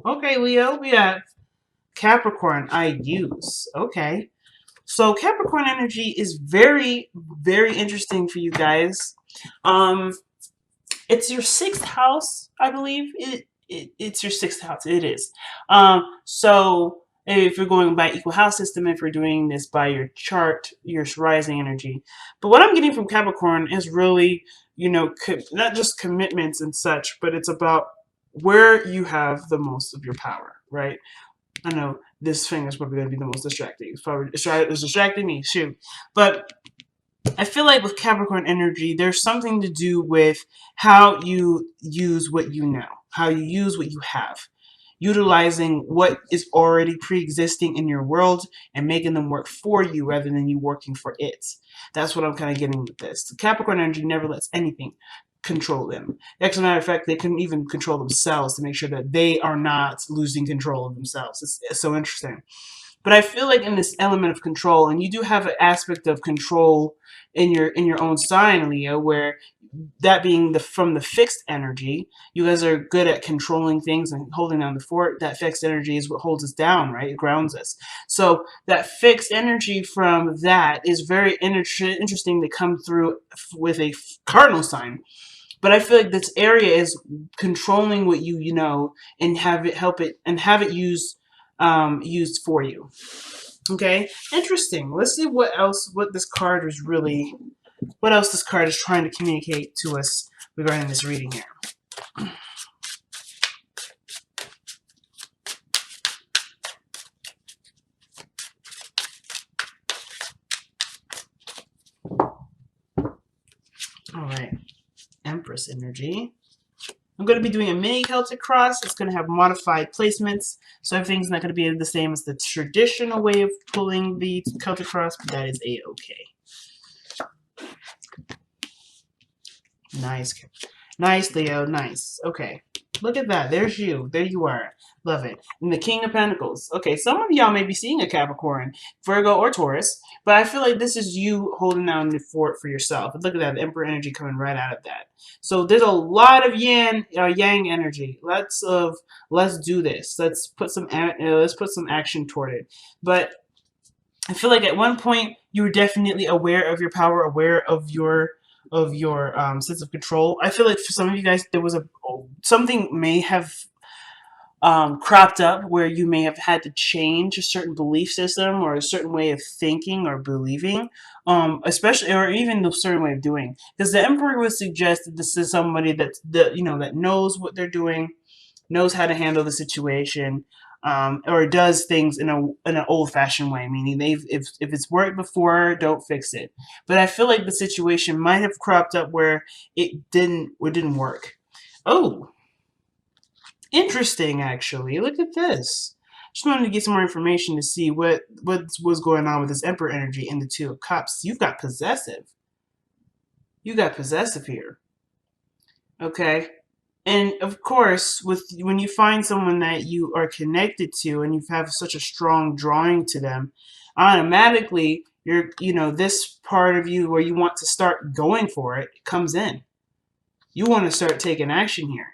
Okay, Leo, we got Capricorn, I use. Okay. So Capricorn energy is very, very interesting for you guys. Um, it's your sixth house, I believe. It's your sixth house. It is. So if you're going by equal house system, if you're doing this by your chart, your rising energy. But what I'm getting from Capricorn is really, not just commitments and such, but it's about where you have the most of your power, right? I know this thing is probably going to be the most distracting. It's distracting me, shoot. But I feel like with Capricorn energy, there's something to do with how you use what you know, how you use what you have, utilizing what is already pre-existing in your world and making them work for you rather than you working for it. That's what I'm kind of getting with this. The Capricorn energy never lets anything control them. As a matter of fact, they couldn't even control themselves to make sure that they are not losing control of themselves. It's so interesting. But I feel like in this element of control, and you do have an aspect of control in your own sign, Leo, where that being from the fixed energy, you guys are good at controlling things and holding down the fort. That fixed energy is what holds us down, right? It grounds us. So that fixed energy from that is very interesting to come through with a cardinal sign. But I feel like this area is controlling what you know and have it used for you. Okay, interesting. Let's see what this card is really, what else this card is trying to communicate to us regarding this reading here. All right, Empress energy. I'm going to be doing a mini Celtic cross. It's going to have modified placements, so everything's not going to be the same as the traditional way of pulling the Celtic cross, but that is a-okay. Nice. Nice, Leo. Nice. Okay. Look at that. There's you. There you are. Love it. And the King of Pentacles. Okay, some of y'all may be seeing a Capricorn, Virgo, or Taurus, but I feel like this is you holding down the fort for yourself. And look at that. The Emperor energy coming right out of that. So there's a lot of yang energy. Let's do this. Let's put some action toward it. But I feel like at one point you were definitely aware of your power, aware of your sense of control. I feel like for some of you guys, there was something may have cropped up where you may have had to change a certain belief system or a certain way of thinking or believing, especially or even a certain way of doing. Because the Emperor would suggest that this is somebody that knows what they're doing, knows how to handle the situation, or does things in an old fashioned way, meaning if it's worked before, don't fix it. But I feel like the situation might have cropped up where it didn't work. Oh, interesting, actually. Look at this. Just wanted to get some more information to see what was going on with this Emperor energy in the Two of Cups. You've got possessive. You got possessive here. Okay. And of course, when you find someone that you are connected to and you have such a strong drawing to them, automatically this part of you where you want to start going for it comes in. You want to start taking action here,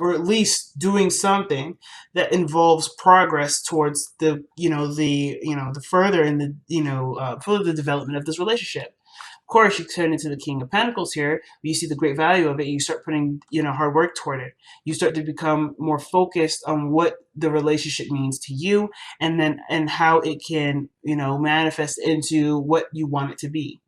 or at least doing something that involves progress towards the further in further development of this relationship. Of course, you turn into the King of Pentacles here. You see the great value of it. You start putting hard work toward it. You start to become more focused on what the relationship means to you, and how it can manifest into what you want it to be.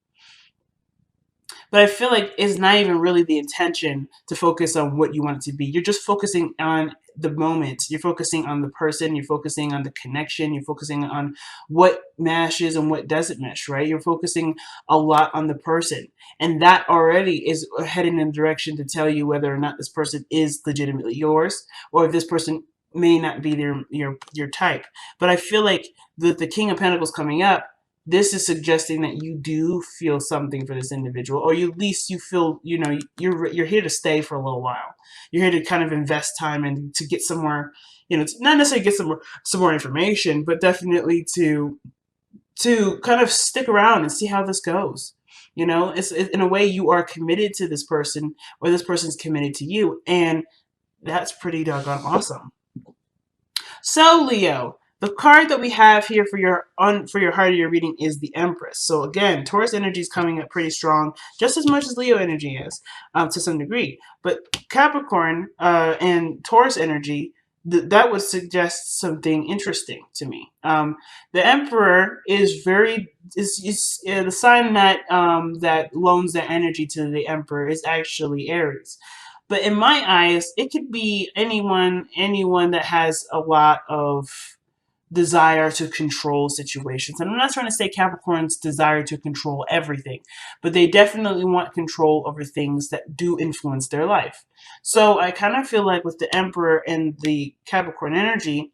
But I feel like it's not even really the intention to focus on what you want it to be. You're just focusing on the moment. You're focusing on the person. You're focusing on the connection. You're focusing on what meshes and what doesn't mesh, right? You're focusing a lot on the person. And that already is heading in a direction to tell you whether or not this person is legitimately yours, or if this person may not be your type. But I feel like the King of Pentacles coming up, this is suggesting that you do feel something for this individual, or at least you feel you're here to stay for a little while. You're here to kind of invest time and to get some more, not necessarily get some more information, but definitely to kind of stick around and see how this goes. It's in a way you are committed to this person, or this person's committed to you, and that's pretty doggone awesome. So Leo, the card that we have here for your heart of your reading is the Empress. So again, Taurus energy is coming up pretty strong, just as much as Leo energy is, to some degree. But Capricorn and Taurus energy, that would suggest something interesting to me. The Emperor is the sign that that loans their energy to the Emperor is actually Aries. But in my eyes, it could be anyone that has a lot of desire to control situations. And I'm not trying to say Capricorn's desire to control everything, but they definitely want control over things that do influence their life. So I kind of feel like with the Emperor and the Capricorn energy,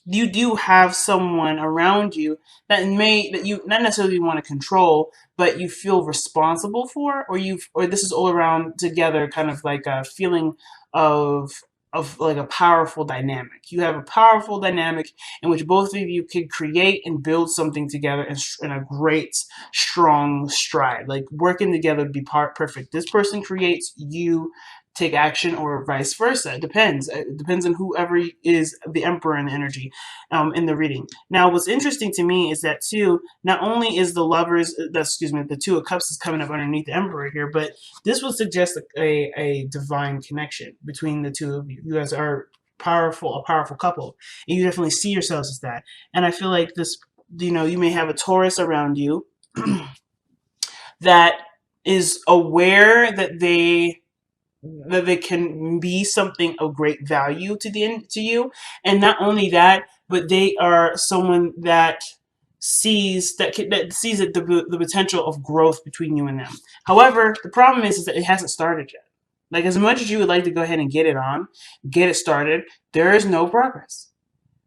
you do have someone around you that you not necessarily want to control, but you feel responsible for, or this is all around together, kind of like a feeling of like a powerful dynamic. You have a powerful dynamic in which both of you can create and build something together in a great strong stride. Like working together would be perfect. This person creates, you take action, or vice versa. It depends. It depends on whoever is the emperor in the energy in the reading. Now, what's interesting to me is that too, not only is the lovers, excuse me, the two of cups is coming up underneath the emperor here, but this would suggest a divine connection between the two of you. You guys are a powerful couple, and you definitely see yourselves as that. And I feel like this, you may have a Taurus around you that is aware that they can be something of great value to you, and not only that, but they are someone that sees the potential of growth between you and them. However, the problem is that it hasn't started yet. Like, as much as you would like to go ahead and get it started, there is no progress.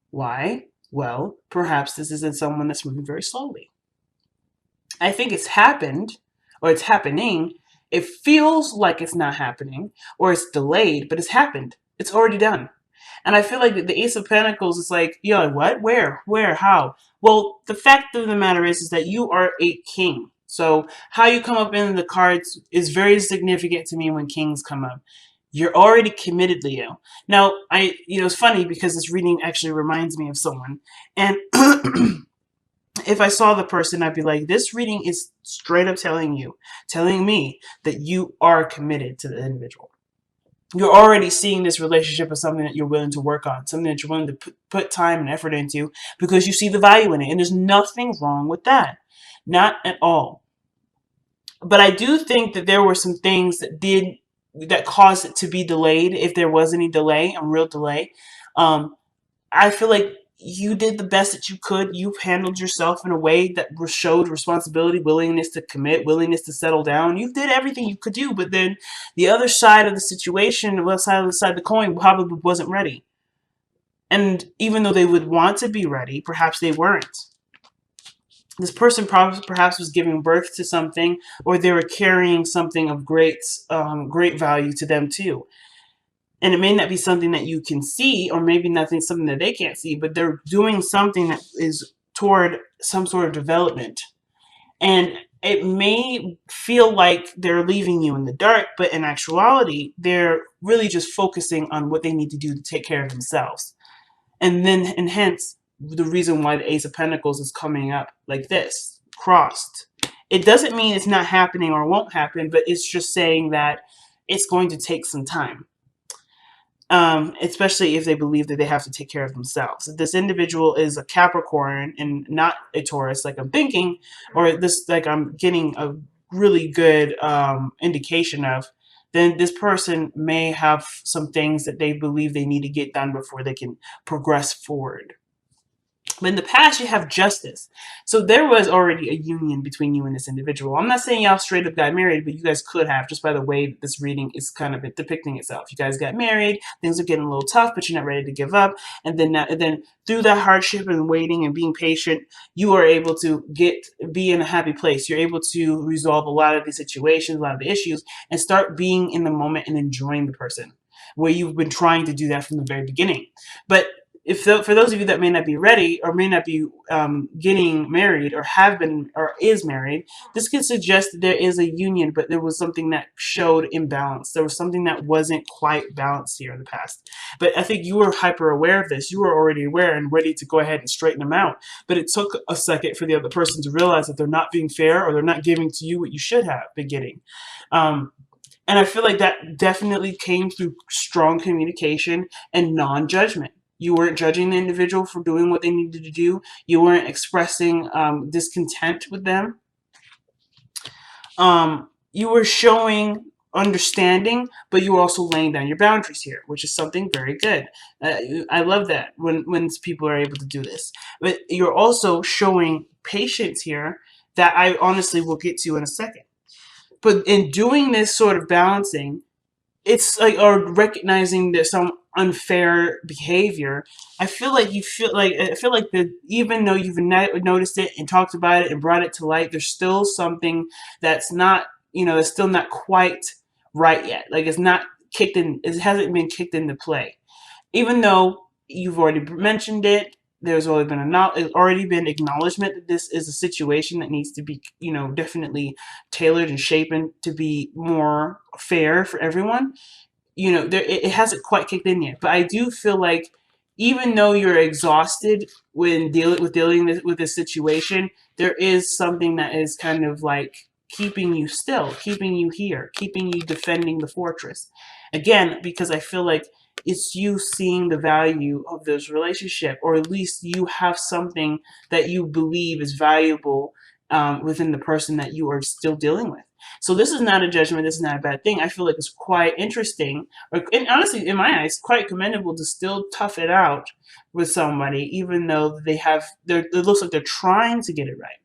Why? Well, perhaps this isn't someone that's moving very slowly. I think it's happened, or it's happening. It feels like it's not happening, or it's delayed, but it's happened. It's already done. And I feel like the Ace of Pentacles is like, you're like, what? Where? How? Well, the fact of the matter is that you are a king. So how you come up in the cards is very significant to me when kings come up. You're already committed, Leo. Now, it's funny because this reading actually reminds me of someone. And if I saw the person, I'd be like, this reading is straight up telling me that you are committed to the individual. You're already seeing this relationship as something that you're willing to work on, something that you're willing to put time and effort into because you see the value in it. And there's nothing wrong with that. Not at all. But I do think that there were some things that caused it to be delayed, if there was any delay, a real delay. I feel like you did the best that you could. You've handled yourself in a way that showed responsibility, willingness to commit, willingness to settle down. You did everything you could do, but then the other side of the situation, the other side of the coin, probably wasn't ready. And even though they would want to be ready, perhaps they weren't. This person perhaps was giving birth to something, or they were carrying something of great value to them too. And it may not be something that you can see, or maybe nothing, something that they can't see, but they're doing something that is toward some sort of development. And it may feel like they're leaving you in the dark, but in actuality, they're really just focusing on what they need to do to take care of themselves. And hence, the reason why the Ace of Pentacles is coming up like this, crossed. It doesn't mean it's not happening or won't happen, but it's just saying that it's going to take some time. Especially if they believe that they have to take care of themselves. If this individual is a Capricorn and not a Taurus, like I'm thinking, or this, like I'm getting a really good indication of, then this person may have some things that they believe they need to get done before they can progress forward. But in the past, you have justice. So there was already a union between you and this individual. I'm not saying y'all straight up got married, but you guys could have, just by the way this reading is kind of depicting itself. You guys got married, things are getting a little tough, but you're not ready to give up. And then through that hardship and waiting and being patient, you are able to be in a happy place. You're able to resolve a lot of the situations, a lot of the issues, and start being in the moment and enjoying the person, where you've been trying to do that from the very beginning. But for those of you that may not be ready or may not be getting married or have been or is married, this could suggest that there is a union, but there was something that showed imbalance. There was something that wasn't quite balanced here in the past. But I think you were hyper aware of this. You were already aware and ready to go ahead and straighten them out. But it took a second for the other person to realize that they're not being fair or they're not giving to you what you should have been getting. And I feel like that definitely came through strong communication and non-judgment. You weren't judging the individual for doing what they needed to do. You weren't expressing discontent with them. You were showing understanding, but you were also laying down your boundaries here, which is something very good. I love that when people are able to do this. But you're also showing patience here that I honestly will get to in a second. But in doing this sort of balancing, it's like, or recognizing there's some unfair behavior. I feel like that even though you've noticed it and talked about it and brought it to light, there's still something that's not, that's still not quite right yet. Like it's not kicked in, it hasn't been kicked into play. Even though you've already mentioned it, already been acknowledgement that this is a situation that needs to be, definitely tailored and shapen to be more fair for everyone. It hasn't quite kicked in yet, but I do feel like even though you're exhausted when dealing with this situation, there is something that is kind of like keeping you still, keeping you here, keeping you defending the fortress. Again, because I feel like it's you seeing the value of this relationship, or at least you have something that you believe is valuable within the person that you are still dealing with. So this is not a judgment. This is not a bad thing. I feel like it's quite interesting, and honestly, in my eyes, quite commendable to still tough it out with somebody, even though it looks like they're trying to get it right,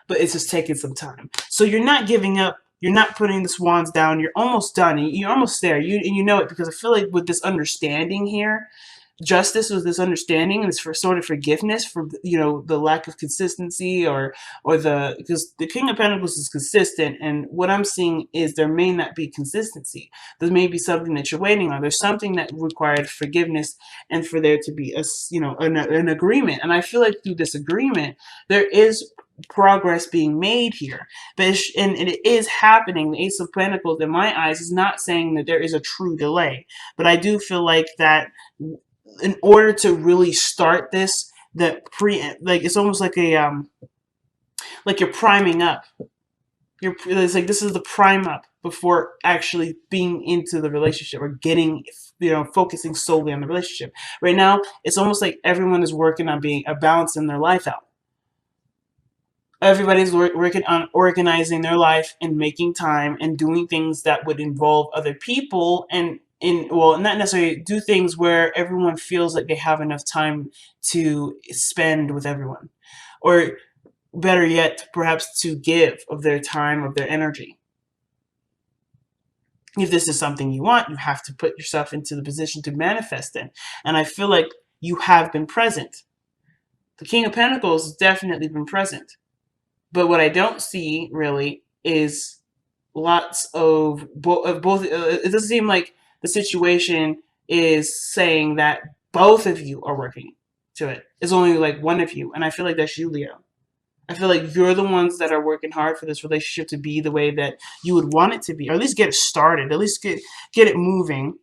but it's just taking some time. So you're not giving up. You're not putting the swans down. You're almost done. You're almost there. You know it, because I feel like with this understanding here, justice was this understanding, and this for sort of forgiveness for the lack of consistency, because the King of Pentacles is consistent, and what I'm seeing is there may not be consistency. There may be something that you're waiting on. There's something that required forgiveness, and for there to be an agreement. And I feel like through this agreement there is progress being made here, but and it is happening. The Ace of Pentacles, in my eyes, is not saying that there is a true delay, but I do feel like that in order to really start this, it's almost like like you're priming up. It's like this is the prime up before actually being into the relationship or getting, focusing solely on the relationship. Right now, it's almost like everyone is working on balancing their life out. Everybody's working on organizing their life and making time and doing things that would involve other people, and not necessarily do things where everyone feels like they have enough time to spend with everyone, or better yet, perhaps to give of their time, of their energy. If this is something you want, you have to put yourself into the position to manifest it. And I feel like you have been present. The King of Pentacles has definitely been present. But what I don't see really is lots of both. It doesn't seem like the situation is saying that both of you are working to it. It's only like one of you. And I feel like that's you, Leo. I feel like you're the ones that are working hard for this relationship to be the way that you would want it to be, or at least get it started, at least get it moving.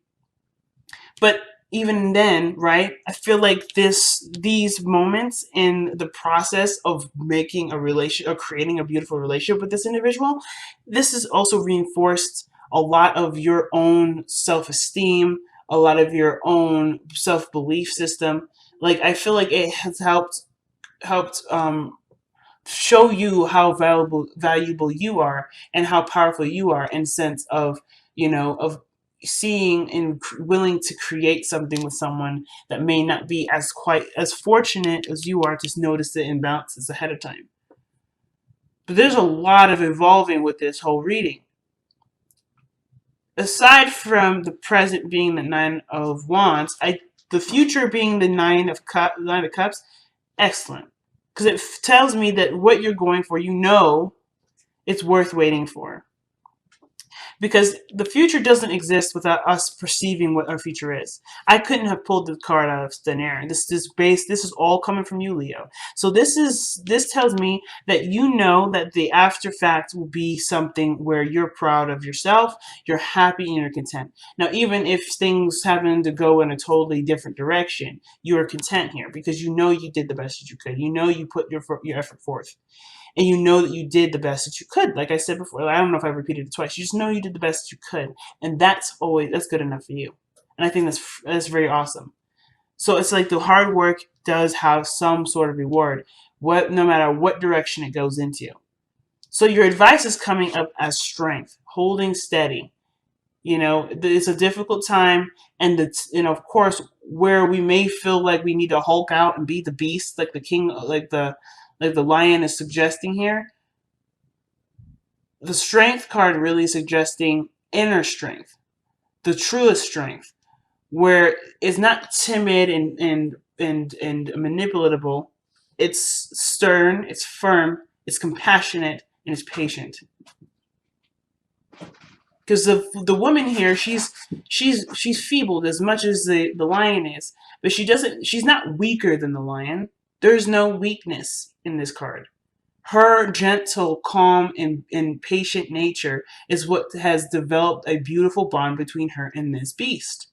But even then, right, I feel like these moments in the process of making a relation or creating a beautiful relationship with this individual, this has also reinforced a lot of your own self-esteem, a lot of your own self-belief system. Like I feel like it has helped show you how valuable you are and how powerful you are, in sense of of seeing and willing to create something with someone that may not be as quite as fortunate as you are to notice the imbalances ahead of time. But there's a lot of evolving with this whole reading. Aside from the present being the Nine of Wands, the future being the Nine of Cups, excellent. Because it tells me that what you're going for, it's worth waiting for. because the future doesn't exist without us perceiving what our future is. I couldn't have pulled the card out of thin air. This is all coming from you, Leo. So this tells me that you know that the after fact will be something where you're proud of yourself, you're happy, and you're content. Now, even if things happen to go in a totally different direction, you are content here because you know you did the best that you could. You know you put your effort forth, and you know that you did the best that you could. Like I said before, I don't know if I repeated it twice. You just know you did the best that you could, and that's good enough for you. And I think that's very awesome. So it's like the hard work does have some sort of reward, no matter what direction it goes into. So your advice is coming up as strength, holding steady. It's a difficult time, and of course, where we may feel like we need to Hulk out and be the beast, like the king, like the lion is suggesting here. The strength card really suggesting inner strength, the truest strength, where it's not timid and manipulatable. It's stern, it's firm, it's compassionate, and it's patient. Because the woman here, she's feebled as much as the lion is, but she's not weaker than the lion. There's no weakness in this card. Her gentle, calm, and patient nature is what has developed a beautiful bond between her and this beast.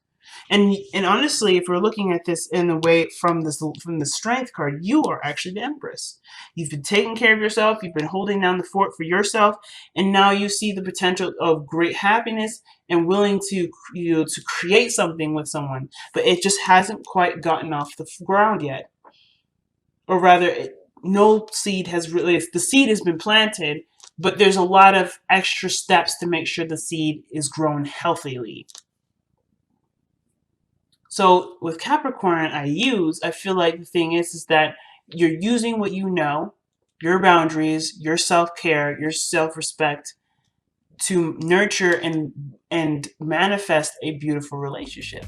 And honestly, if we're looking at this in a way from the strength card, you are actually the Empress. You've been taking care of yourself, you've been holding down the fort for yourself, and now you see the potential of great happiness and willing to create something with someone, but it just hasn't quite gotten off the ground yet. Or rather, no seed has really, the seed has been planted, but there's a lot of extra steps to make sure the seed is grown healthily. So with Capricorn, I feel like the thing is that you're using what you know, your boundaries, your self-care, your self-respect to nurture and manifest a beautiful relationship.